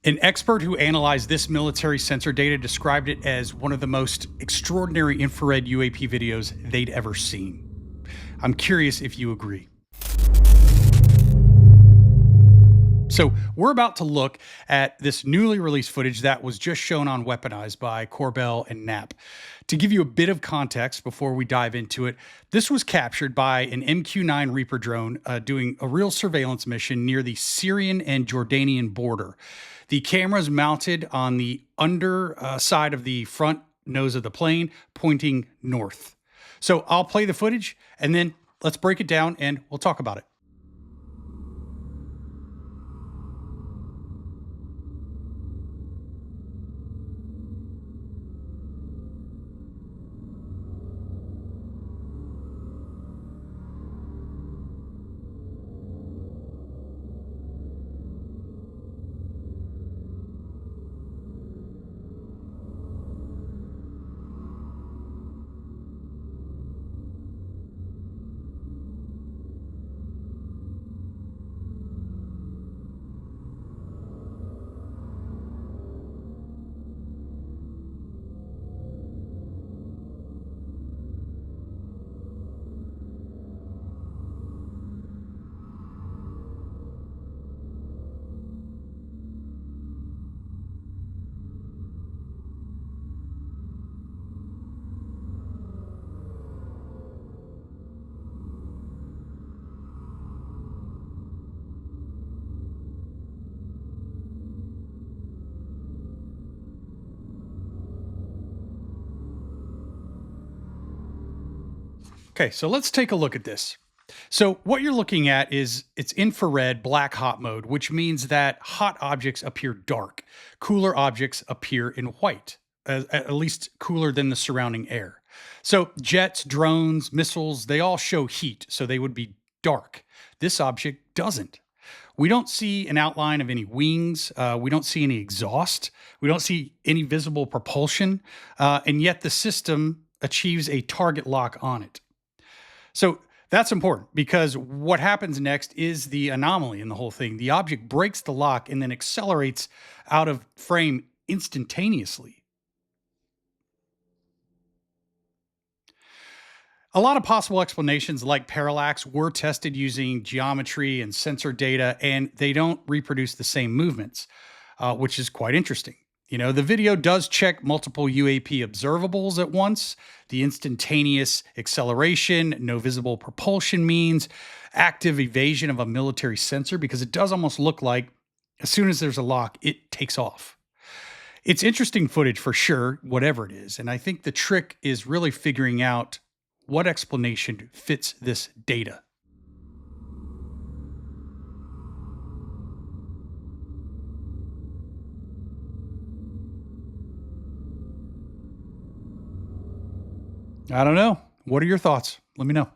An expert who analyzed this military sensor data described it as one of the most extraordinary infrared UAP videos they'd ever seen. I'm curious if you agree. So we're about to look at this newly released footage that was just shown on Weaponized by Corbell and Knapp. To give you a bit of context before we dive into it, this was captured by an MQ-9 Reaper drone doing a real surveillance mission near the Syrian and Jordanian border. The camera is mounted on the underside of the front nose of the plane, pointing north. So I'll play the footage and then let's break it down and we'll talk about it. Okay, so let's take a look at this. So what you're looking at is it's infrared black hot mode, which means that hot objects appear dark. Cooler objects appear in white, at least cooler than the surrounding air. So jets, drones, missiles, they all show heat, so they would be dark. This object doesn't. We don't see an outline of any wings. We don't see any exhaust. We don't see any visible propulsion. And yet the system achieves a target lock on it. So that's important because what happens next is the anomaly in the whole thing. The object breaks the lock and then accelerates out of frame instantaneously. A lot of possible explanations like parallax were tested using geometry and sensor data, and they don't reproduce the same movements, which is quite interesting. You know, the video does check multiple UAP observables at once. The instantaneous acceleration, no visible propulsion means active evasion of a military sensor, because it does almost look like as soon as there's a lock, it takes off. It's interesting footage for sure, whatever it is. And I think the trick is really figuring out what explanation fits this data. I don't know. What are your thoughts? Let me know.